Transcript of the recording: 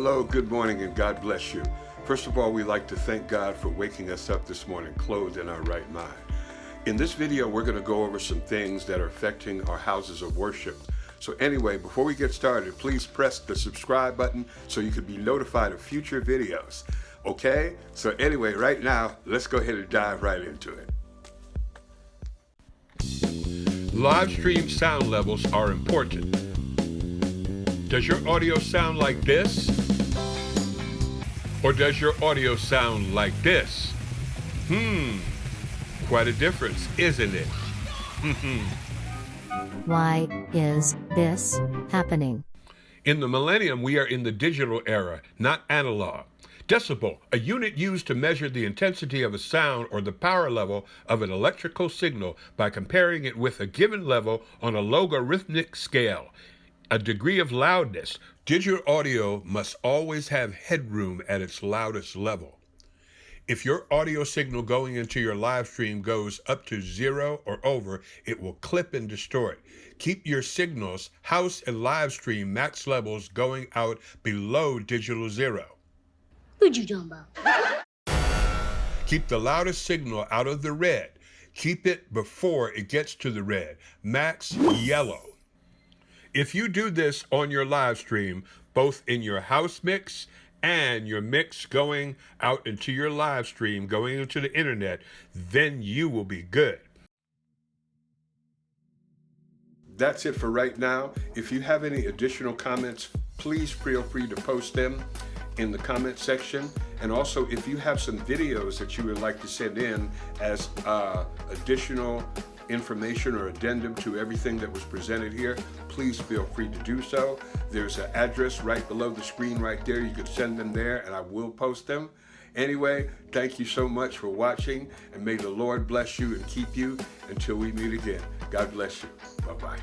Hello, good morning, and God bless you. First of all, we'd like to thank God for waking us up this morning, clothed in our right mind. In this video, we're going to go over some things that are affecting our houses of worship. So anyway, before we get started, please press the subscribe button so you can be notified of future videos. Okay? So anyway, right now, let's go ahead and dive right into it. Live stream sound levels are important. Does your audio sound like this? Or does your audio sound like this? Quite a difference, isn't it? Why is this happening? In the millennium, we are in the digital era, not analog. Decibel, a unit used to measure the intensity of a sound or the power level of an electrical signal by comparing it with a given level on a logarithmic scale. A degree of loudness. Digital audio must always have headroom at its loudest level. If your audio signal going into your live stream goes up to 0 or over, it will clip and distort. Keep your signals, house and live stream max levels going out below digital 0. What you talking about? Keep the loudest signal out of the red. Keep it before it gets to the red. Max yellow. If you do this on your live stream, both in your house mix and your mix going out into your live stream, going into the internet, then you will be good. That's it for right now. If you have any additional comments, please feel free to post them in the comment section. And also, if you have some videos that you would like to send in as additional information or addendum to everything that was presented here, please feel free to do so. There's an address right below the screen right there. You can send them there and I will post them. Anyway, thank you so much for watching, and may the Lord bless you and keep you until we meet again. God bless you. Bye-bye.